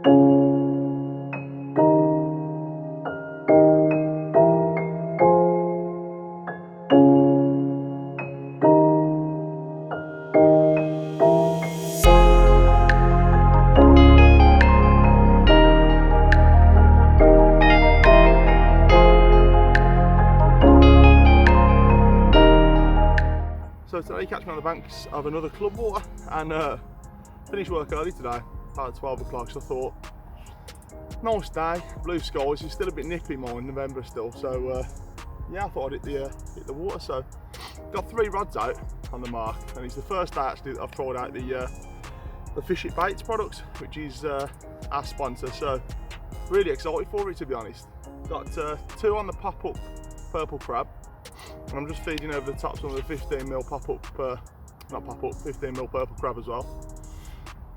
So today you catch me on the banks of another club water, and finished work early today, about 12 o'clock, so I thought, nice day, blue skies. It's still a bit nippy more in November still, so yeah, I thought I'd hit the water. So got 3 rods out on the mark, and it's the first day actually that I've tried out the Fish It Baits products, which is our sponsor, so really excited for it, to be honest. Got 2 on the pop-up purple crab, and I'm just feeding over the tops of the 15mm pop-up, not pop-up, 15mm purple crab as well.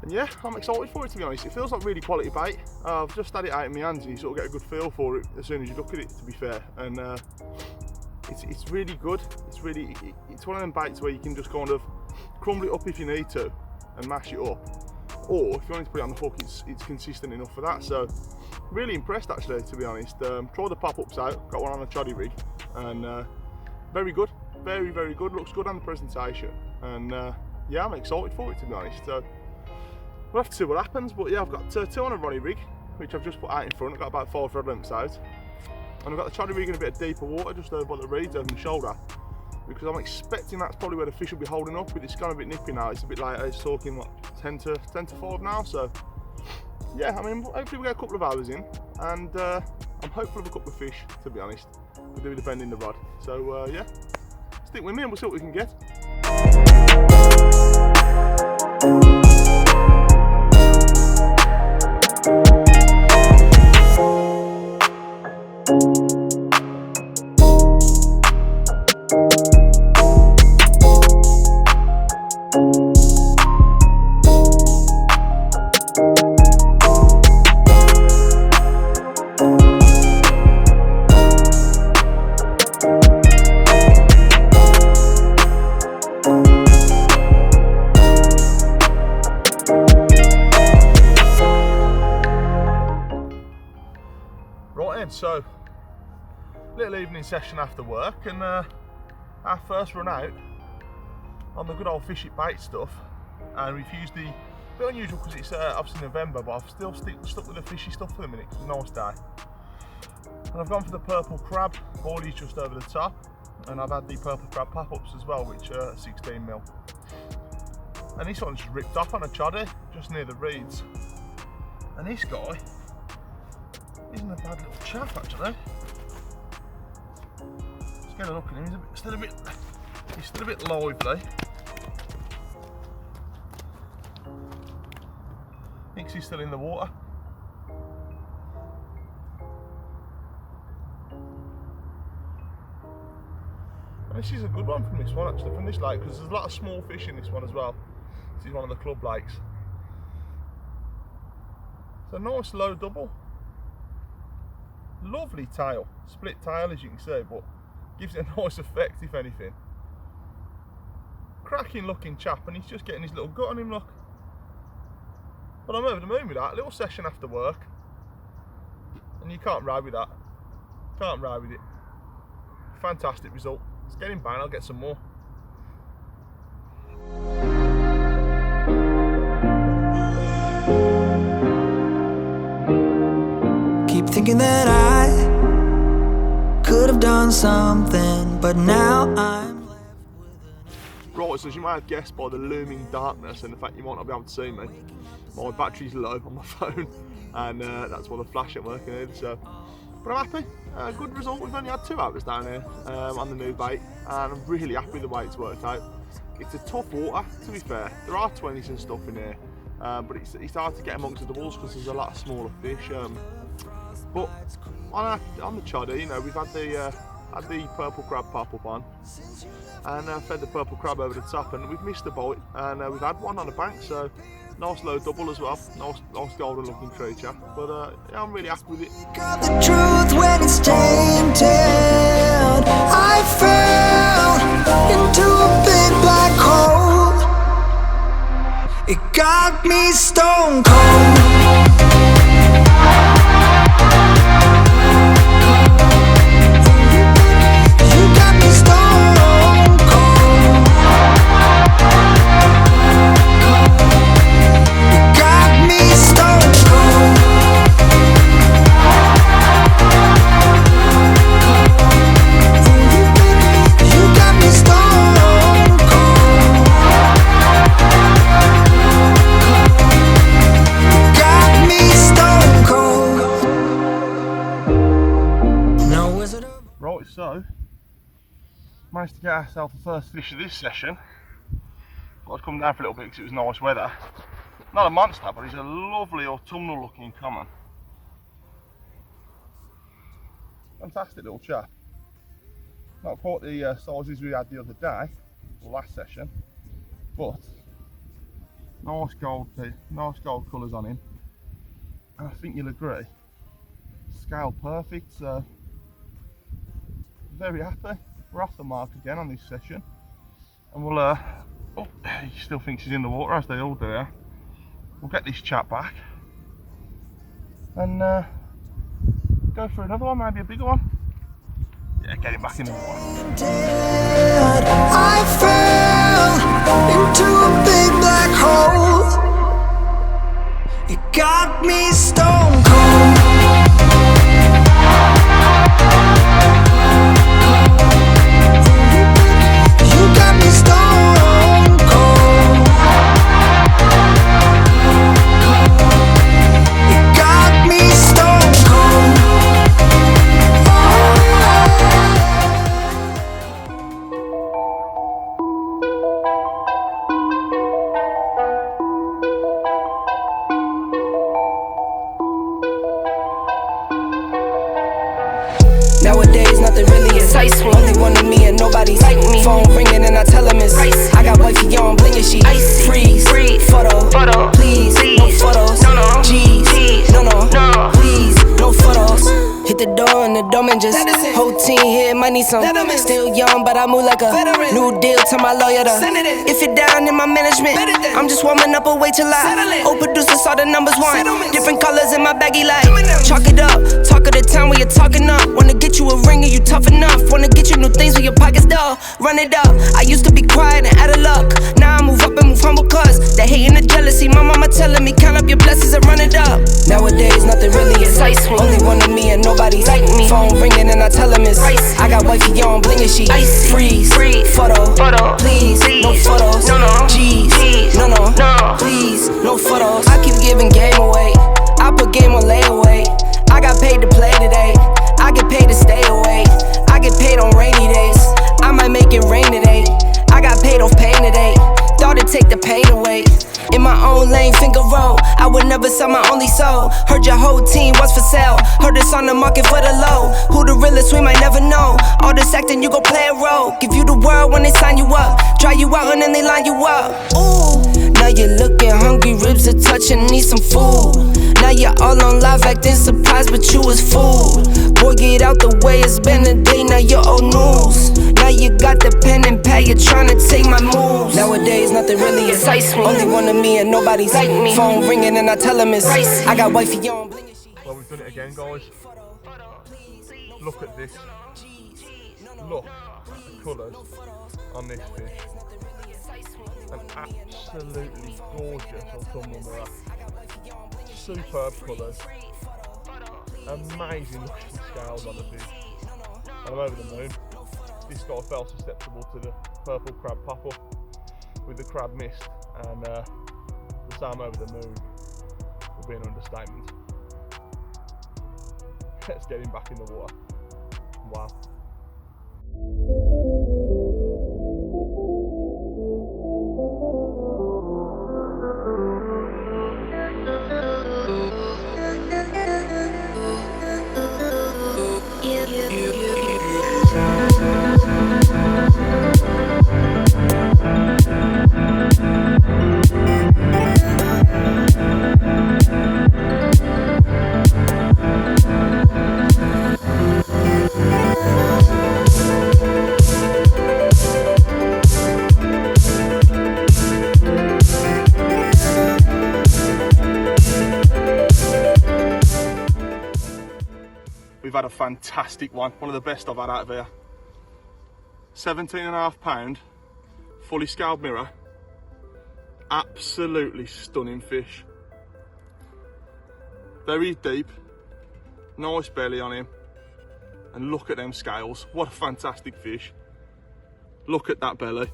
And yeah, I'm excited for it, to be honest. It feels like really quality bait. I've just had it out in my hands and you sort of get a good feel for it as soon as you look at it, to be fair. And it's really good. It's one of them baits where you can just kind of crumble it up if you need to and mash it up. Or if you want to put it on the hook, it's consistent enough for that. So really impressed actually, to be honest. Tried the pop-ups out, got one on a choddy rig, and very good, very good. Looks good on the presentation, and yeah, I'm excited for it, to be honest. So we'll have to see what happens, but yeah, I've got 2 on a Ronnie rig, which I've just put out in front. I've got about 4 thread lengths out, and I've got the choddy rig in a bit of deeper water, just over by the reeds over my shoulder, because I'm expecting that's probably where the fish will be holding up. But it's gone a bit nippy now. It's a bit later. It's talking what 10 to 5 now. So yeah, I mean, hopefully we get a couple of hours in, and I'm hopeful of a couple of fish, to be honest. We'll do the bend in the rod. So yeah, stick with me and we'll see what we can get. So, little evening session after work, and our first run out on the good old Fish It Bait stuff, and we've used the, a bit unusual because it's obviously November, but I've still stuck with the fishy stuff for the minute because it's a nice day. And I've gone for the purple crab, boilies just over the top, and I've had the purple crab pop-ups as well, which are 16mm. And this one just ripped off on a choddy just near the reeds, and this guy isn't a bad little chap actually. Let's get a look at him. He's still a bit lively. Thinks he's still in the water. And this is a good one from this one actually, from this lake, because there's a lot of small fish in this one as well. This is one of the club lakes. It's a nice low double. Lovely tail, split tail as you can see, but gives it a nice effect if anything. Cracking looking chap, and he's just getting his little gut on him, look. But I'm over the moon with that. Little session after work, and you can't ride with that. Can't ride with it. Fantastic result. Let's get him back and I'll get some more. Keep thinking that I could have done something, but now I'm left with an... Right, so as you might have guessed by the looming darkness and the fact you might not be able to see me, my battery's low on my phone, and that's why the flash ain't working either. So, but I'm happy. Good result. We've only had 2 hours down here on the new bait, and I'm really happy with the way it's worked out. It's a tough water, to be fair. There are 20s and stuff in here, but it's hard to get amongst the doubles because there's a lot of smaller fish. But on the choddy, you know, we've had the purple crab pop up on, and fed the purple crab over the top, and we've missed the bite, and we've had one on the bank, so nice low double as well. Nice golden looking creature, but yeah, I'm really happy with it. Got the truth when it's tainted. I fell into a big black hole. It got me stone cold. So, managed to get ourselves the first fish of this session. Got to come down for a little bit because it was nice weather. Not a monster, but he's a lovely autumnal looking common. Fantastic little chap. Not quite the sizes we had the other day, or last session, but nice gold colours on him. And I think you'll agree, scale perfect, so very happy. We're off the mark again on this session, and we'll oh, he still thinks he's in the water, as they all do here. We'll get this chap back and go for another one, maybe a bigger one. Yeah, get him back in the water. I fell into a big black hole. It got me stone cold. You got me stone cold. It got me stone cold. Nowadays, nothing really excites me. Only one of me and nobody's like me. Phone ringing and I tell him it's ice. I got wifey on bling and she icy. Freeze, photo, please, no photos. G's, no, please, no photos. Hit the door and the doorman just whole team here, might need some. Still young, but I move like a new deal to my lawyer. If it down in my management, I'm just warming up, wait till I old producers saw the numbers one. Different colors in my baggy light. Chalk it up, talk of the town where you're talking up. Wanna get you a ring and you tough enough. Wanna get you new things with your pockets dull. Run it up. I used to be quiet and out of luck. Now I move up and move humble cause the hate and the jealousy. My mama telling me count up your blessings and run it up. Nowadays nothing really excites me. Only one of me and nobody's like me. Phone ringing and I tell him it's ice. I got wifey on bling and she icy. Freeze, photo, please, no photos. G's, no, please, no photos. I keep giving game away. I put game on layaway. I got paid to play today. I get paid to stay away. I get paid on rainy days. I might make it rain today. I got paid off pain today. Thought it'd take the pain away. In my own lane, finger roll. I would never sell my only soul. Heard your whole team was for sale. Heard it's on the market for the low. Who the realest, we might never know. All this acting, you gon' play a role. Give you the world when they sign you up. Try you out and then they line you up. Ooh, now you're looking hungry, ribs are touching, need some food. Now you're all on live acting surprised, but you was fooled. Boy, get out the way, it's been a day, now you're old news. Now you got the pen and pad, you're trying to take my moves. Nowadays, nothing really excites me. Only one of me and nobody's like me. Phone ringing and I tell him it's ice. I got wifey on. Well, we've done it again, guys. Look at this. Look at the colours on this fish. An absolutely gorgeous autumnal mirror. Superb colours. Amazing looking scales on the fish. And I'm over the moon. This guy felt susceptible to the purple crab pop-up with the crab mist, and the Sam over the moon will be an understatement. Let's get him back in the water. Wow. We've had a fantastic one of the best I've had out of here. 17.5 pound, fully scaled mirror, absolutely stunning fish. Very deep, nice belly on him, and look at them scales, what a fantastic fish. Look at that belly.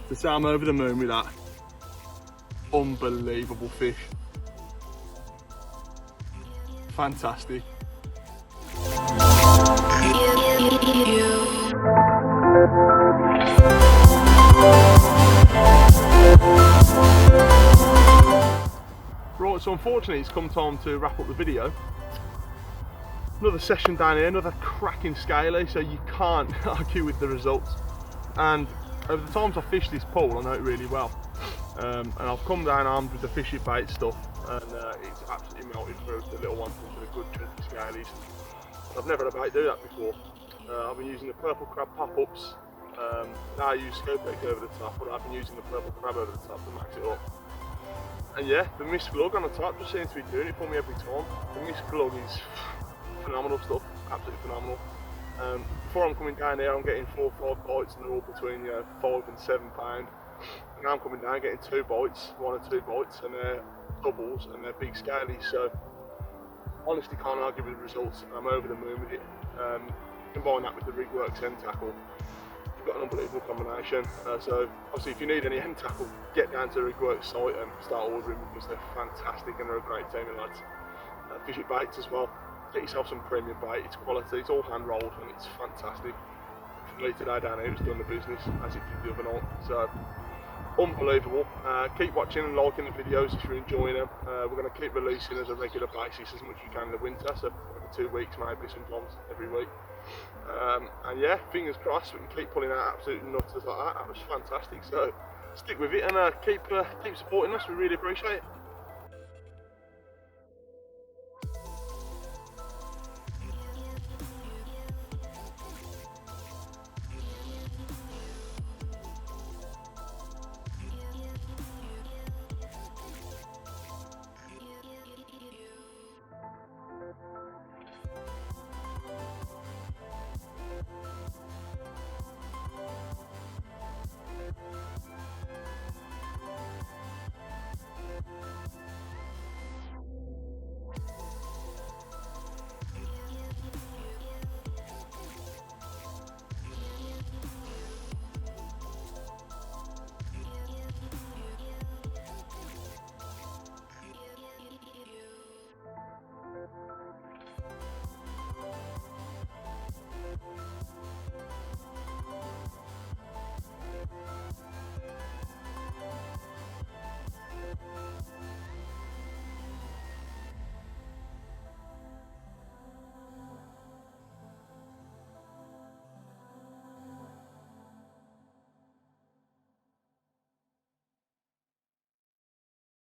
The Sam over the moon with that. Unbelievable fish. Fantastic. Right, so unfortunately it's come time to wrap up the video. Another session down here, another cracking scaley, so you can't argue with the results. And over the times I've fished this pool, I know it really well. And I've come down armed with the fishy bait stuff, and it's absolutely melted through the little ones into the good chunky scalies. I've never had a bait do that before. I've been using the purple crab pop-ups. Now I use scope over the top, but I've been using the purple crab over the top to max it up. And yeah, the mist glug on the top just seems to be doing it for me every time. The mist glug is phenomenal stuff, absolutely phenomenal. Before I'm coming down here, I'm getting 4 or 5 bites, and they're all between 5 and 7 pound. And now I'm coming down getting 2 bites, 1 or 2 bites, and they're doubles and they're big scalies. So honestly, can't argue with the results. I'm over the moon with it. Combine that with the Rigworks end tackle, you've got an unbelievable combination. So obviously, if you need any end tackle, get down to the Rigworks site and start ordering, because they're fantastic and they're a great team of lads. Fish it baits as well. Get yourself some premium bait. It's quality. It's all hand rolled and it's fantastic. For me today down here, it's done the business as it did the other night. So unbelievable. Keep watching and liking the videos if you're enjoying them. We're going to keep releasing as a regular basis as much as we can in the winter, so every 2 weeks maybe, sometimes every week. And yeah, fingers crossed we can keep pulling out absolute nutters like that. That was fantastic. So stick with it and keep supporting us. We really appreciate it.